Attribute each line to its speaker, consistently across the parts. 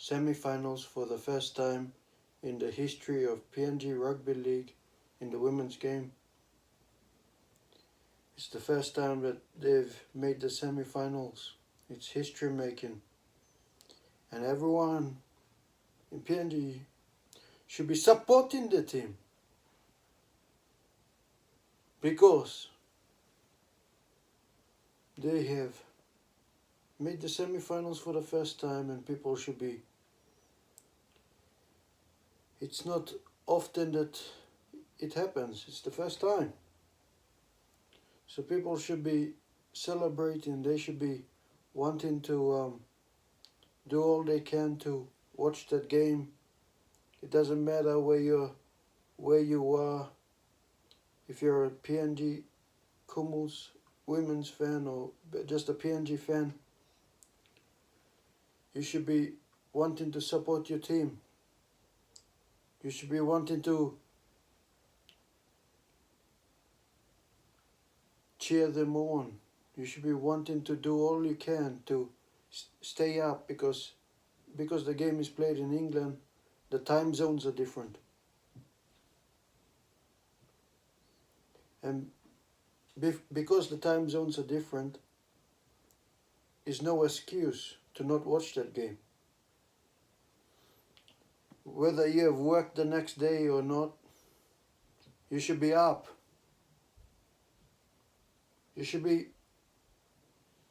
Speaker 1: semi-finals for the first time in the history of PNG Rugby League in the women's game. It's the first time that they've made the semi-finals. It's history making. And everyone in PNG should be supporting the team. Because they have made the semi-finals for the first time, and people should be. It's not often that it happens. It's the first time. So people should be celebrating. They should be wanting to do all they can to watch that game. It doesn't matter where you are. If you're a PNG Kumul's women's fan or just a PNG fan, you should be wanting to support your team. You should be wanting to cheer them on. You should be wanting to do all you can to stay up because the game is played in England. The time zones are different. And because the time zones are different, is no excuse to not watch that game. Whether you have worked the next day or not, you should be up. You should be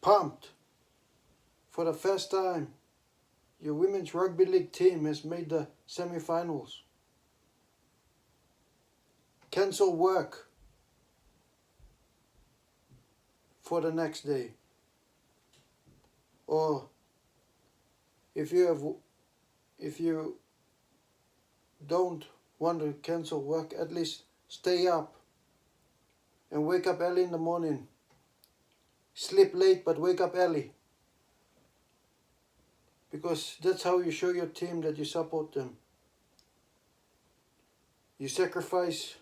Speaker 1: pumped. For the first time, your women's rugby league team has made the semi-finals. Cancel work for the next day. Or if you don't want to cancel work, at least stay up and wake up early in the morning. Sleep late but wake up early. Because that's how you show your team that you support them. You sacrifice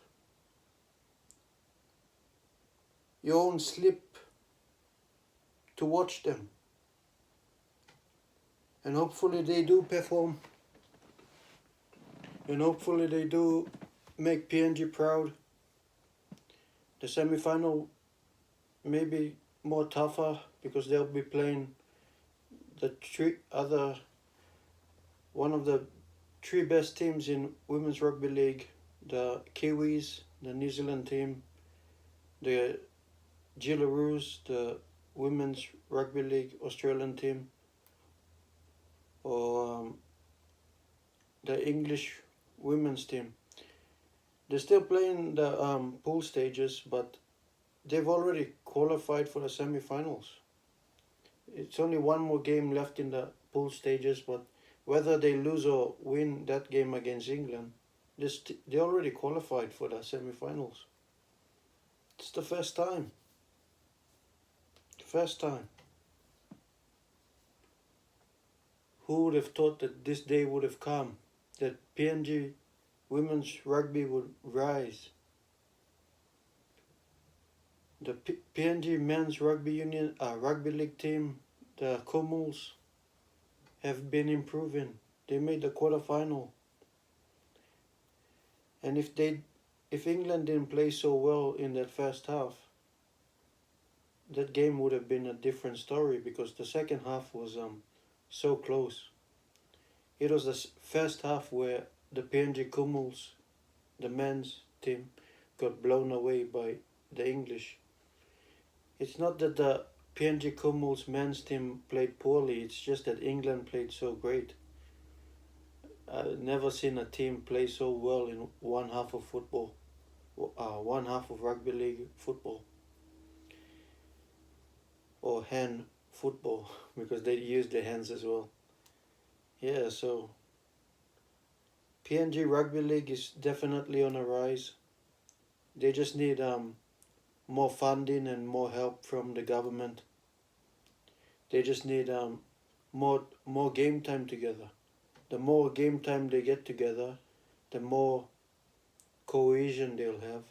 Speaker 1: your own sleep to watch them. And hopefully they do perform. And hopefully they do make PNG proud. The semi-final may be more tougher because they'll be playing one of the three best teams in women's rugby league: the Kiwis, the New Zealand team, the Jillaroos, the women's rugby league Australian team, or the English women's team. They're still playing the pool stages, but they've already qualified for the semi-finals. It's only one more game left in the pool stages, but whether they lose or win that game against England, they already qualified for the semi-finals. It's the first time. First time. Who would have thought that this day would have come, that PNG women's rugby would rise? The PNG men's rugby league team, the Kumuls, have been improving. They made the quarterfinal. And if England didn't play so well in that first half, that game would have been a different story because the second half was so close. It was the first half where the PNG Kumuls, the men's team, got blown away by the English. It's not that the PNG Kumuls men's team played poorly, it's just that England played so great. I've never seen a team play so well in one half of football, one half of rugby league football, or hand football, because they use their hands as well. Yeah, so PNG Rugby League is definitely on a rise. They just need more funding and more help from the government. They just need more game time together. The more game time they get together, the more cohesion they'll have,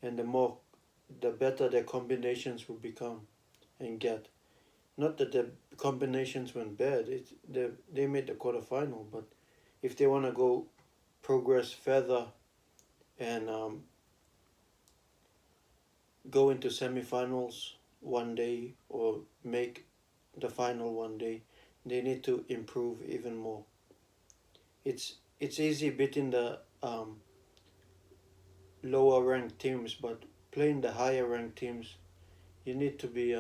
Speaker 1: and the better their combinations will become and get. not that the combinations went bad. They made the quarterfinal, but if they want to go progress further and go into semifinals one day or make the final one day, they need to improve even more. It's easy beating the lower ranked teams, but playing the higher ranked teams, you need to be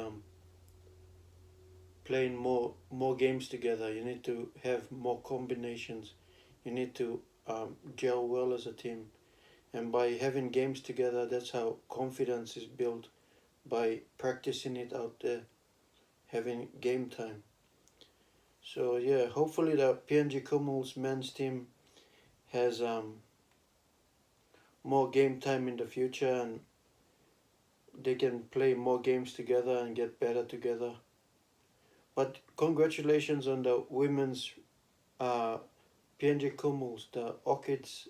Speaker 1: playing more games together. You need to have more combinations. You need to gel well as a team, and by having games together, that's how confidence is built, by practicing it out there, having game time. So yeah, hopefully the PNG Kumul's men's team has more game time in the future, and they can play more games together and get better together. But congratulations on the women's PNG Kumuls, the Orchids,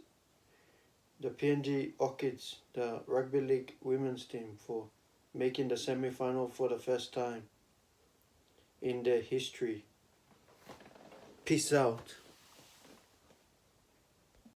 Speaker 1: the PNG Orchids, the Rugby League women's team, for making the semi-final for the first time in their history. Peace out.